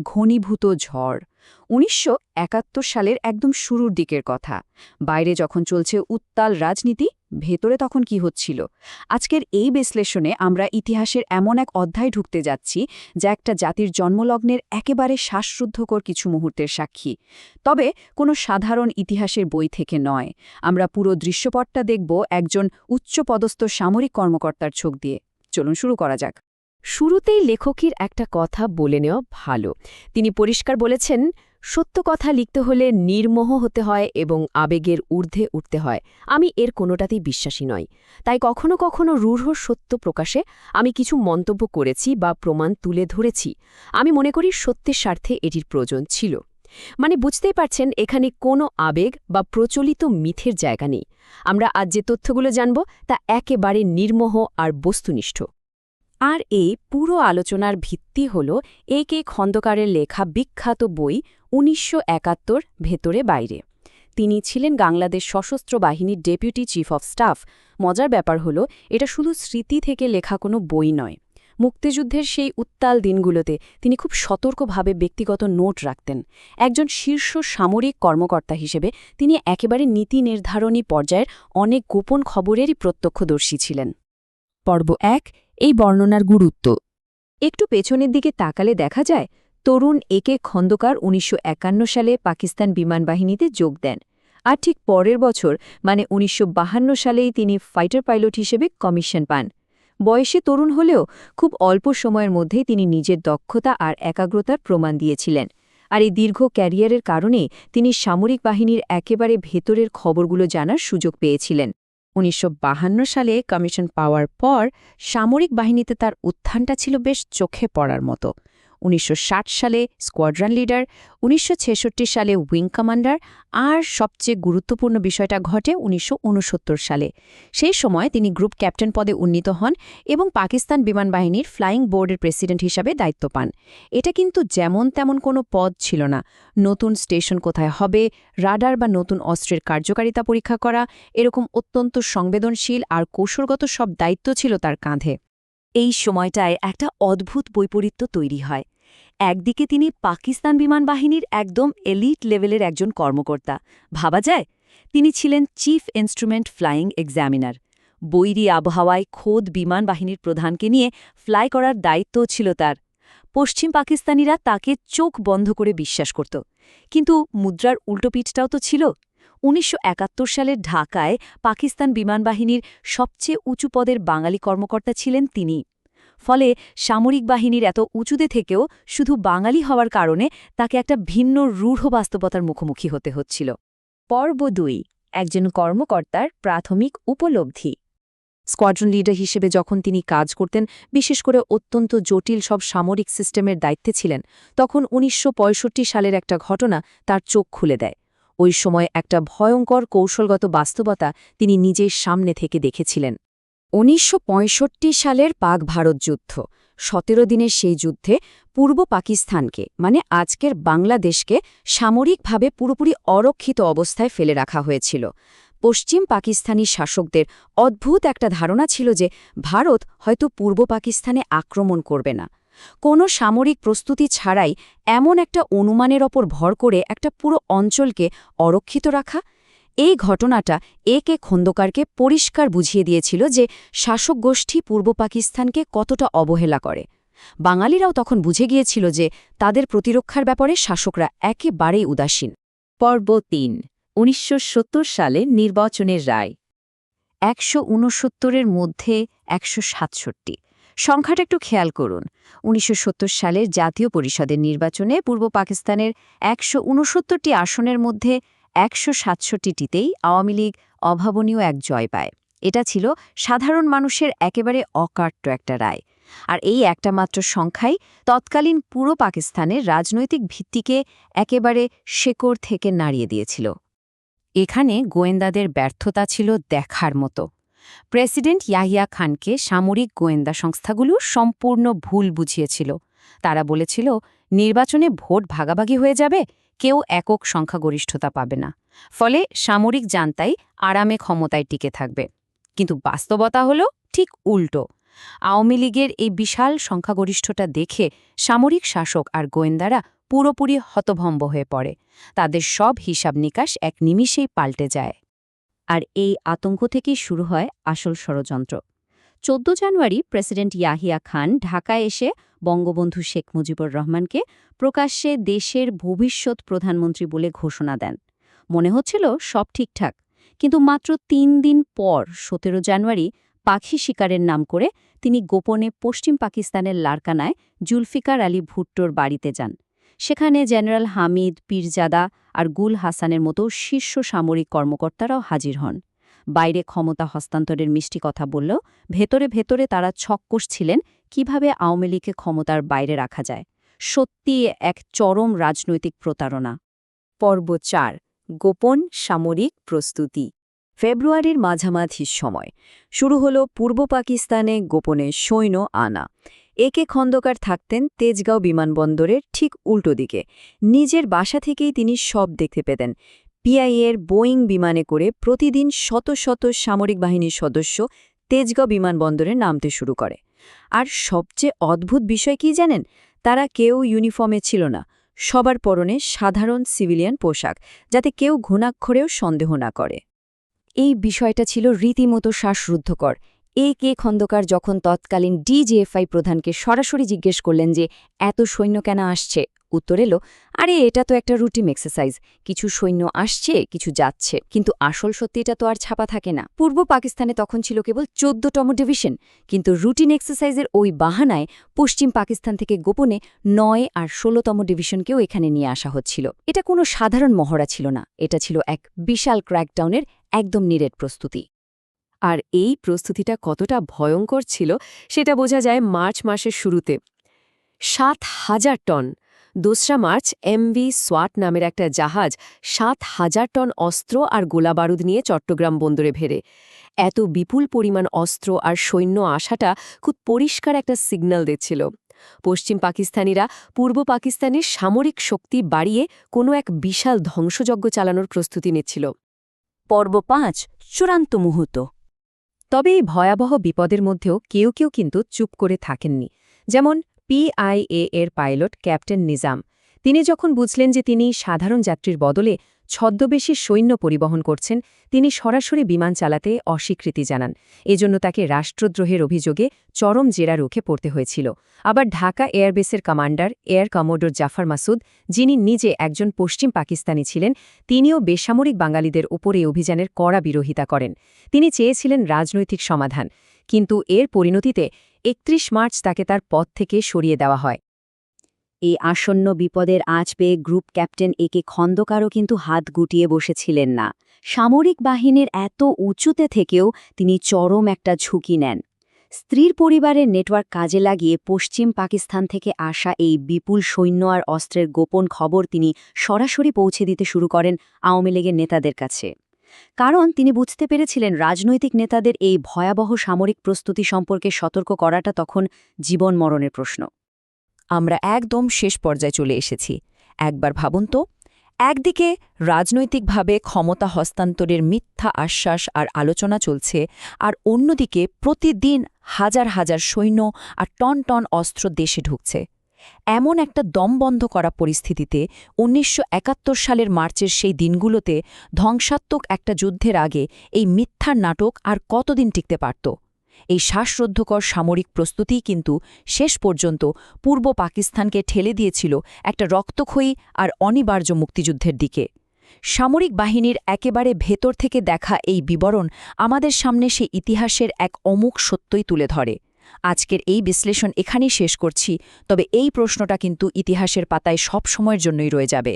ঘনীভূত ঝড়। ১৯৭১ সালের একদম শুরুর দিকের কথা। বাইরে যখন চলছে উত্তাল রাজনীতি, ভেতরে তখন কি হচ্ছিল? আজকের এই বিশ্লেষণে আমরা ইতিহাসের এমন এক অধ্যায় ঢুকতে যাচ্ছি, যা একটা জাতির জন্মলগ্নের একেবারে শ্বাসরুদ্ধকর কিছু মুহূর্তের সাক্ষী। তবে কোনো সাধারণ ইতিহাসের বই থেকে নয়। আমরা পুরো দৃশ্যপটটা দেখব একজন উচ্চপদস্থ সামরিক কর্মকর্তার চোখ দিয়ে। চলুন শুরু করা যাক। শুরুতেই লেখকের একটা কথা বলে নেওয়া ভালো। তিনি পরিষ্কার বলেছেন, সত্য কথা লিখতে হলে নির্মোহ হতে হয় এবং আবেগের ঊর্ধ্বে উঠতে হয়। আমি এর কোনোটাতেই বিশ্বাসী নই। তাই কখনো কখনো রূঢ় সত্য প্রকাশে আমি কিছু মন্তব্য করেছি বা প্রমাণ তুলে ধরেছি। আমি মনে করি সত্যের স্বার্থে এটির প্রয়োজন ছিল। মানে বুঝতেই পারছেন, এখানে কোনো আবেগ বা প্রচলিত মিথের জায়গা নেই। আমরা আজ যে তথ্যগুলো জানব তা একেবারে নির্মোহ আর বস্তুনিষ্ঠ। আর এই পুরো আলোচনার ভিত্তি হল এ.কে. খন্দকারের লেখা বিখ্যাত বই ১৯৭১ ভেতরে বাইরে। তিনি ছিলেন বাংলাদেশ সশস্ত্র বাহিনীর ডেপুটি চিফ অফ স্টাফ। মজার ব্যাপার হল, এটা শুধু স্মৃতি থেকে লেখা কোনো বই নয়। মুক্তিযুদ্ধের সেই উত্তাল দিনগুলোতে তিনি খুব সতর্কভাবে ব্যক্তিগত নোট রাখতেন। একজন শীর্ষ সামরিক কর্মকর্তা হিসেবে তিনি একেবারে নীতি নির্ধারণী পর্যায়ের অনেক গোপন খবরেরই প্রত্যক্ষদর্শী ছিলেন। পর্ব ১, এই বর্ণনার গুরুত্ব। একটু পেছনের দিকে তাকালে দেখা যায়, তরুণ এ.কে. খন্দকার ১৯৫১ সালে পাকিস্তান বিমান বাহিনীতে যোগ দেন। আর ঠিক পরের বছর মানে ১৯৫২ সালেই তিনি ফাইটার পাইলট হিসেবে কমিশন পান। বয়সে তরুণ হলেও খুব অল্প সময়ের মধ্যেই তিনি নিজের দক্ষতা আর একাগ্রতার প্রমাণ দিয়েছিলেন। আর এই দীর্ঘ ক্যারিয়ারের কারণে তিনি সামরিক বাহিনীর একেবারে ভেতরের খবরগুলো জানার সুযোগ পেয়েছিলেন। ১৯৫২ সালে কমিশন পাওয়ার পর সামরিক বাহিনীতে তার উত্থানটা ছিল বেশ চোখে পড়ার মতো। ১৯৬০ সালে স্কোয়াড্রন লিডার, ১৯৬৬ সালে উইং কমান্ডার, আর সবচেয়ে গুরুত্বপূর্ণ বিষয়টা ঘটে ১৯৬৯ সালে। সেই সময় তিনি গ্রুপ ক্যাপ্টেন পদে উন্নীত হন এবং পাকিস্তান বিমান বাহিনীর ফ্লাইং বোর্ডের প্রেসিডেন্ট হিসাবে দায়িত্ব পান। এটা কিন্তু যেমন তেমন কোনো পদ ছিল না। নতুন স্টেশন কোথায় হবে, রাডার বা নতুন অস্ত্রের কার্যকারিতা পরীক্ষা করা, এরকম অত্যন্ত সংবেদনশীল আর কৌশলগত সব দায়িত্ব ছিল তার কাঁধে। এই সময়টায় একটা অদ্ভুত বৈপরীত্য তৈরি হয়। একদিকে তিনি পাকিস্তান বিমান বাহিনীর একদম এলিট লেভেলের একজন কর্মকর্তা, ভাবা যায়। তিনি ছিলেন চিফ ইনস্ট্রুমেন্ট ফ্লাইং এক্সামিনার। বৈরী আবহাওয়ায় খোদ বিমান বাহিনীর প্রধানকে নিয়ে ফ্লাই করার দায়িত্বও ছিল তার। পশ্চিম পাকিস্তানিরা তাকে চোখ বন্ধ করে বিশ্বাস করত। কিন্তু মুদ্রার উল্টোপিঠটাও তো ছিল। ১৯৭১ সালের ঢাকায় পাকিস্তান বিমান বাহিনীর সবচেয়ে উঁচু পদের বাঙালি কর্মকর্তা ছিলেন তিনি। ফলে সামরিক বাহিনীর এত উঁচুতে থেকেও শুধু বাঙালি হওয়ার কারণে তাকে একটা ভিন্ন রূঢ় বাস্তবতার মুখোমুখি হতে হচ্ছিল। পর্ব ২, একজন কর্মকর্তার প্রাথমিক উপলব্ধি। স্কোয়াড্রন লিডার হিসেবে যখন তিনি কাজ করতেন, বিশেষ করে অত্যন্ত জটিল সব সামরিক সিস্টেমের দায়িত্বে ছিলেন, তখন ১৯৬৫ সালের একটা ঘটনা তার চোখ খুলে দেয়। ওই সময় একটা ভয়ঙ্কর কৌশলগত বাস্তবতা তিনি নিজের সামনে থেকে দেখেছিলেন। ১৯৬৫ সালের পাক-ভারত যুদ্ধ। ১৭ দিনের সেই যুদ্ধে পূর্ব পাকিস্তানকে মানে আজকের বাংলাদেশকে সামরিকভাবে পুরোপুরি অরক্ষিত অবস্থায় ফেলে রাখা হয়েছিল। পশ্চিম পাকিস্তানি শাসকদের অদ্ভুত একটা ধারণা ছিল যে ভারত হয়তো পূর্ব পাকিস্তানে আক্রমণ করবে না। কোনো সামরিক প্রস্তুতি ছাড়াই এমন একটা অনুমানের ওপর ভর করে একটা পুরো অঞ্চলকে অরক্ষিত রাখা, এই ঘটনাটা এ.কে. খন্দকারকে পরিষ্কার বুঝিয়ে দিয়েছিল যে শাসক গোষ্ঠী পূর্ব পাকিস্তানকে কতটা অবহেলা করে। বাঙালিরাও তখন বুঝে গিয়েছিল যে তাদের প্রতিরক্ষার ব্যাপারে শাসকরা একেবারেই উদাসীন। পর্ব ৩, ১৯৭০ সালে নির্বাচনের রায়। ১৬৯-এর মধ্যে ১৬৭। সংখ্যাটা একটু খেয়াল করুন। ১৯৭০ সালের জাতীয় পরিষদের নির্বাচনে পূর্ব পাকিস্তানের ১৬৯টি আসনের মধ্যে ১৬৭টিতেই আওয়ামী লীগ অভাবনীয় এক জয় পায়। এটা ছিল সাধারণ মানুষের একেবারে অকাট্য একটা রায়। আর এই একটা মাত্র সংখ্যাই তৎকালীন পুরো পাকিস্তানের রাজনৈতিক ভিত্তিকে একেবারে শেকড় থেকে নাড়িয়ে দিয়েছিল। এখানে গোয়েন্দাদের ব্যর্থতা ছিল দেখার মতো। প্রেসিডেন্ট ইয়াহিয়া খানকে সামরিক গোয়েন্দা সংস্থাগুলো সম্পূর্ণ ভুল বুঝিয়েছিল। তারা বলেছিল নির্বাচনে ভোট ভাগাভাগি হয়ে যাবে, কেউ একক সংখ্যাগরিষ্ঠতা পাবে না, ফলে সামরিক জান্তাই আরামে ক্ষমতায় টিকে থাকবে। কিন্তু বাস্তবতা হলো ঠিক উল্টো। আওয়ামী লীগের এই বিশাল সংখ্যাগরিষ্ঠতা দেখে সামরিক শাসক আর গোয়েন্দারা পুরোপুরি হতভম্ব হয়ে পড়ে। তাদের সব হিসাব নিকাশ এক নিমিষেই পাল্টে যায়। আর এই আতঙ্ক থেকেই শুরু হয় আসল ষড়যন্ত্র। 14 জানুয়ারি প্রেসিডেন্ট ইয়াহিয়া খান ঢাকায় এসে বঙ্গবন্ধু শেখ মুজিবুর রহমানকে প্রকাশ্যে দেশের ভবিষ্যৎ প্রধানমন্ত্রী বলে ঘোষণা দেন। মনে হচ্ছিল সব ঠিকঠাক, কিন্তু মাত্র 3 দিন পর 17 জানুয়ারি পাখি শিকারের নাম করে তিনি গোপনে পশ্চিম পাকিস্তানের লারকানায় জুলফিকার আলী ভুট্টোর বাড়িতে যান। সেখানে জেনারেল হামিদ, পীরজাদা আর গুল হাসানের মতো শীর্ষ সামরিক কর্মকর্তারাও হাজির হন। বাইরে ক্ষমতা হস্তান্তরের মিষ্টি কথা বললেও ভেতরে ভেতরে তারা ছক্কস ছিলেন কিভাবে আওয়ামী লীগকে ক্ষমতার বাইরে রাখা যায়। সত্যি এক চরম রাজনৈতিক প্রতারণা। পর্ব 4, গোপন সামরিক প্রস্তুতি। ফেব্রুয়ারির মাঝামাঝি সময় শুরু হলো পূর্ব পাকিস্তানে গোপনে সৈন্য আনা। একে খন্দকার থাকতেন তেজগাঁও বিমানবন্দরের ঠিক উল্টো দিকে। নিজের বাসা থেকেই তিনি সব দেখতে পেতেন। পিআইএর বোয়িং বিমানে করে প্রতিদিন শত শত সামরিক বাহিনীর সদস্য তেজগাঁও বিমানবন্দরে নামতে শুরু করে। আর সবচেয়ে অদ্ভুত বিষয় কি জানেন? তারা কেউ ইউনিফর্মে ছিল না, সবার পরনে সাধারণ সিভিলিয়ান পোশাক, যাতে কেউ ঘুণাক্ষরেও সন্দেহ না করে। এই বিষয়টা ছিল রীতিমতো শ্বাসরুদ্ধকর। কে খন্দকার যখন তৎকালীন ডিজিএফআই প্রধানকে সরাসরি জিজ্ঞেস করলেন যে এত সৈন্য কেন আসছে, উত্তর এলো, আরে এটা তো একটা রুটিন এক্সারসাইজ, কিছু সৈন্য আসছে কিছু যাচ্ছে, কিন্তু আসল সত্যিটা তো আর ছাপা থাকে না। পূর্ব পাকিস্তানে তখন ছিল কেবল 14তম ডিভিশন, কিন্তু রুটিন এক্সারসাইজের ওই বাহানায় পশ্চিম পাকিস্তান থেকে গোপনে 9 আর 16তম ডিভিশনকেও এখানে নিয়ে আসা হচ্ছিল। এটা কোনো সাধারণ মহড়া ছিল না, এটা ছিল এক বিশাল ক্র্যাকডাউনের একদম নিরেট প্রস্তুতি। আর এই প্রস্তুতিটা কতটা ভয়ঙ্কর ছিল সেটা বোঝা যায় মার্চ মাসের শুরুতে। 7,000 টন। 2 মার্চ এমভি সোয়াট নামের একটা জাহাজ 7,000 টন অস্ত্র আর গোলাবারুদ নিয়ে চট্টগ্রাম বন্দরে ভেড়ে। এত বিপুল পরিমাণ অস্ত্র আর সৈন্য আসাটা খুব পরিষ্কার একটা সিগন্যাল দিচ্ছিল। পশ্চিম পাকিস্তানিরা পূর্ব পাকিস্তানের সামরিক শক্তি বাড়িয়ে কোনো এক বিশাল ধ্বংসযজ্ঞ চালানোর প্রস্তুতি নিচ্ছিল। পর্ব 5, চূড়ান্ত মুহূর্ত। তবে এই ভয়াবহ বিপদের মধ্যেও কেউ কেউ কিন্তু চুপ করে থাকেননি। যেমন পিআইএ এর পাইলট ক্যাপ্টেন নিজাম। তিনি যখন বুঝলেন যে তিনি সাধারণ যাত্রীর বদলে ছদ্মবেশী সৈন্য পরিবহন করছেন, তিনি সরাসরি বিমান চালাতে অস্বীকৃতি জানান। এজন্য তাকে রাষ্ট্রদ্রোহের অভিযোগে চরম জেরা রুখে পড়তে হয়েছিল। আবার ঢাকা এয়ারবেসের commander air commodore Zafar Masud, যিনি নিজে একজন পশ্চিম পাকিস্তানি ছিলেন, তিনিও বেসামরিক বাঙালিদের উপর এই অভিযানের কড়া বিরোধিতা করেন। তিনি চেয়েছিলেন রাজনৈতিক সমাধান, কিন্তু এর পরিণতিতে 31 মার্চ তাকে তার পদ থেকে সরিয়ে দেওয়া হয়। এই আসন্ন বিপদের আঁচ পেয়ে গ্রুপ ক্যাপ্টেন কে খন্দকারও কিন্তু হাত গুটিয়ে বসেছিলেন না। সামরিক বাহিনীর এত উঁচুতে থেকেও তিনি চরম একটা ঝুঁকি নেন। স্ত্রীর পরিবারের নেটওয়ার্ক কাজে লাগিয়ে পশ্চিম পাকিস্তান থেকে আসা এই বিপুল সৈন্য আর অস্ত্রের গোপন খবর তিনি সরাসরি পৌঁছে দিতে শুরু করেন আওয়ামী লীগের নেতাদের কাছে। কারণ তিনি বুঝতে পেরেছিলেন রাজনৈতিক নেতাদের এই ভয়াবহ সামরিক প্রস্তুতি সম্পর্কে সতর্ক করাটা তখন জীবন মরণের প্রশ্ন। আমরা একদম শেষ পর্যায়ে চলে এসেছি। একবার ভাবুন তো, একদিকে রাজনৈতিকভাবে ক্ষমতা হস্তান্তরের মিথ্যা আশ্বাস আর আলোচনা চলছে, আর অন্যদিকে প্রতিদিন হাজার হাজার সৈন্য আর টন টন অস্ত্র দেশে ঢুকছে। এমন একটা দমবন্ধ করা পরিস্থিতিতে 1971 সালের মার্চের সেই দিনগুলোতে ধ্বংসাত্মক একটা যুদ্ধের আগে এই মিথ্যার নাটক আর কতদিন টিকতে পারত? এই শ্বাসরুদ্ধকর সামরিক প্রস্তুতি কিন্তু শেষ পর্যন্ত পূর্ব পাকিস্তানকে ঠেলে দিয়েছিল একটা রক্তক্ষয়ী আর অনিবার্য মুক্তিযুদ্ধের দিকে। সামরিক বাহিনীর একেবারে ভেতর থেকে দেখা এই বিবরণ আমাদের সামনে সেই ইতিহাসের এক অমুক সত্যই তুলে ধরে। আজকের এই বিশ্লেষণ এখানেই শেষ করছি, তবে এই প্রশ্নটা কিন্তু ইতিহাসের পাতায় সব সময়ের জন্যই রয়ে যাবে।